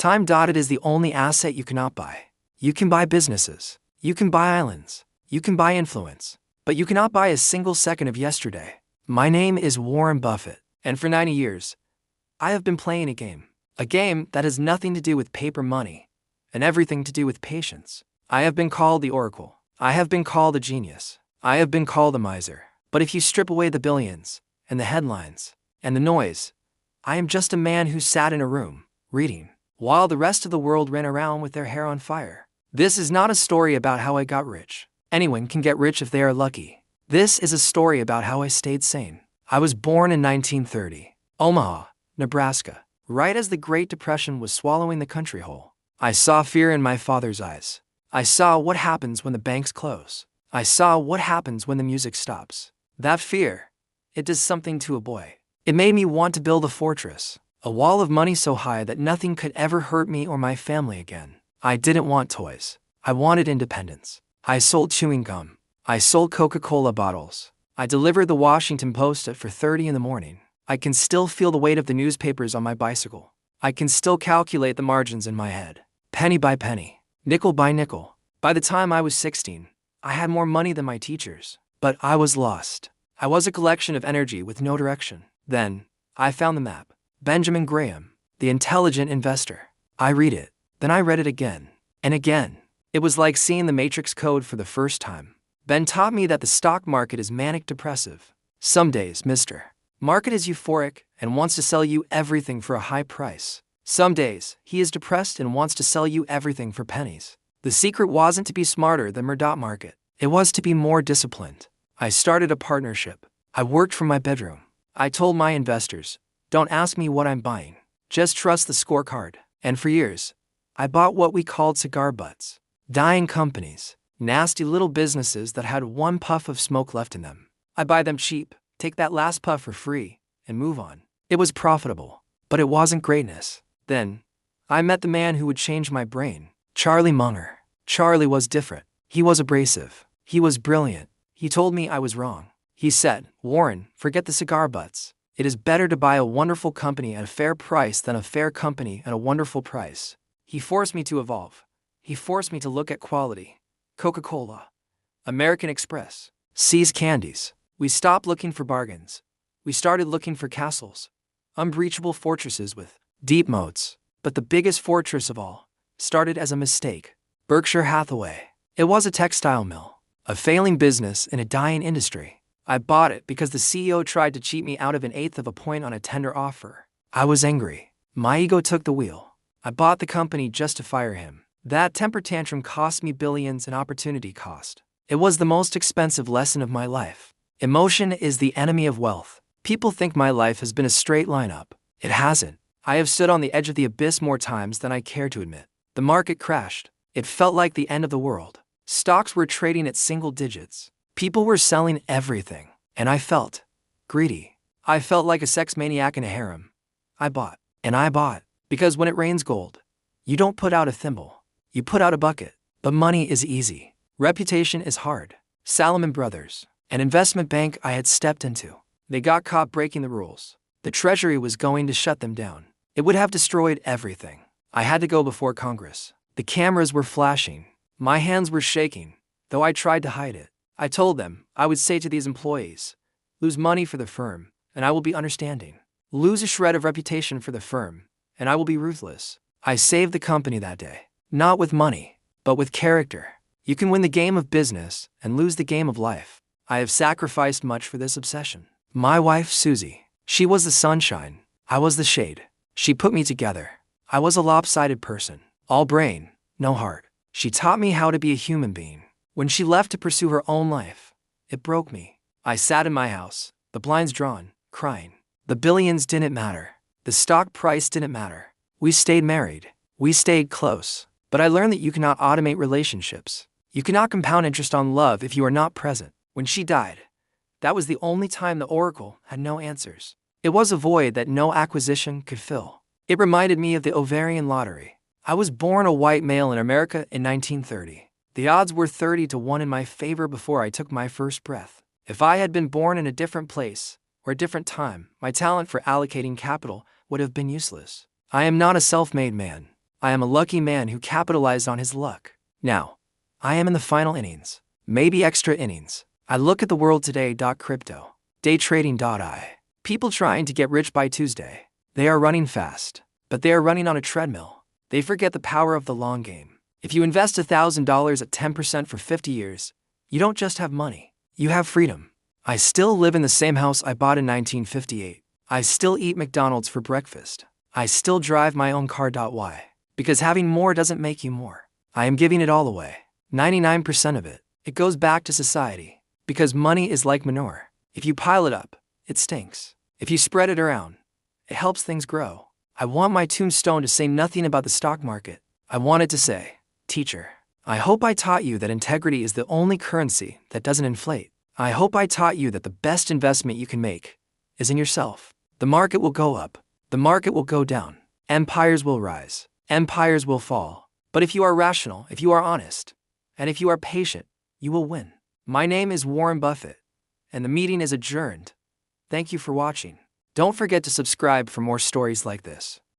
Time. It is the only asset you cannot buy. You can buy businesses. You can buy islands. You can buy influence. But you cannot buy a single second of yesterday. My name is Warren Buffett, and for 90 years, I have been playing a game. A game that has nothing to do with paper money, and everything to do with patience. I have been called the Oracle. I have been called a genius. I have been called a miser. But if you strip away the billions, and the headlines, and the noise, I am just a man who sat in a room, reading, while the rest of the world ran around with their hair on fire. This is not a story about how I got rich. Anyone can get rich if they are lucky. This is a story about how I stayed sane. I was born in 1930, Omaha, Nebraska, right as the Great Depression was swallowing the country whole. I saw fear in my father's eyes. I saw what happens when the banks close. I saw what happens when the music stops. That fear, it does something to a boy. It made me want to build a fortress, a wall of money so high that nothing could ever hurt me or my family again. I didn't want toys. I wanted independence. I sold chewing gum. I sold Coca-Cola bottles. I delivered the Washington Post at 4:30 in the morning. I can still feel the weight of the newspapers on my bicycle. I can still calculate the margins in my head, penny by penny, nickel by nickel. By the time I was 16, I had more money than my teachers. But I was lost. I was a collection of energy with no direction. Then, I found the map. Benjamin Graham, The Intelligent Investor. I read it. Then I read it again. And again. It was like seeing the Matrix code for the first time. Ben taught me that the stock market is manic depressive. Some days, Mr. Market is euphoric and wants to sell you everything for a high price. Some days, he is depressed and wants to sell you everything for pennies. The secret wasn't to be smarter than Murdoch Market. It was to be more disciplined. I started a partnership. I worked from my bedroom. I told my investors, don't ask me what I'm buying. Just trust the scorecard. And for years, I bought what we called cigar butts. Dying companies. Nasty little businesses that had one puff of smoke left in them. I buy them cheap, take that last puff for free, and move on. It was profitable, but it wasn't greatness. Then, I met the man who would change my brain. Charlie Munger. Charlie was different. He was abrasive. He was brilliant. He told me I was wrong. He said, Warren, forget the cigar butts. It is better to buy a wonderful company at a fair price than a fair company at a wonderful price. He forced me to evolve. He forced me to look at quality. Coca-Cola, American Express, See's Candies. We stopped looking for bargains. We started looking for castles. Unbreachable fortresses with deep moats. But the biggest fortress of all started as a mistake. Berkshire Hathaway. It was a textile mill, a failing business in a dying industry. I bought it because the CEO tried to cheat me out of 1/8 of a point on a tender offer. I was angry. My ego took the wheel. I bought the company just to fire him. That temper tantrum cost me billions in opportunity cost. It was the most expensive lesson of my life. Emotion is the enemy of wealth. People think my life has been a straight line up. It hasn't. I have stood on the edge of the abyss more times than I care to admit. The market crashed. It felt like the end of the world. Stocks were trading at single digits. People were selling everything. And I felt greedy. I felt like a sex maniac in a harem. I bought. And I bought. Because when it rains gold, you don't put out a thimble. You put out a bucket. But money is easy. Reputation is hard. Salomon Brothers, an investment bank I had stepped into. They got caught breaking the rules. The Treasury was going to shut them down. It would have destroyed everything. I had to go before Congress. The cameras were flashing. My hands were shaking, though I tried to hide it. I told them I would say to these employees, lose money for the firm, and I will be understanding. Lose a shred of reputation for the firm, and I will be ruthless. I saved the company that day. Not with money, but with character. You can win the game of business and lose the game of life. I have sacrificed much for this obsession. My wife, Susie, she was the sunshine. I was the shade. She put me together. I was a lopsided person. All brain, no heart. She taught me how to be a human being. When she left to pursue her own life, it broke me. I sat in my house, the blinds drawn, crying. The billions didn't matter. The stock price didn't matter. We stayed married. We stayed close. But I learned that you cannot automate relationships. You cannot compound interest on love if you are not present. When she died, that was the only time the Oracle had no answers. It was a void that no acquisition could fill. It reminded me of the Ovarian Lottery. I was born a white male in America in 1930. The odds were 30-1 in my favor before I took my first breath. If I had been born in a different place or a different time, my talent for allocating capital would have been useless. I am not a self-made man. I am a lucky man who capitalized on his luck. Now, I am in the final innings, maybe extra innings. I look at the world today. Crypto, day trading.I. People trying to get rich by Tuesday. They are running fast, but they are running on a treadmill. They forget the power of the long game. If you invest $1,000 at 10% for 50 years, you don't just have money, you have freedom. I still live in the same house I bought in 1958. I still eat McDonald's for breakfast. I still drive my own car. Why? Because having more doesn't make you more. I am giving it all away. 99% of it. It goes back to society. Because money is like manure. If you pile it up, it stinks. If you spread it around, it helps things grow. I want my tombstone to say nothing about the stock market. I want it to say, Teacher, I hope I taught you that integrity is the only currency that doesn't inflate. I hope I taught you that the best investment you can make is in yourself. The market will go up. The market will go down. Empires will rise. Empires will fall. But if you are rational, if you are honest, and if you are patient, you will win. My name is Warren Buffett, and the meeting is adjourned. Thank you for watching. Don't forget to subscribe for more stories like this.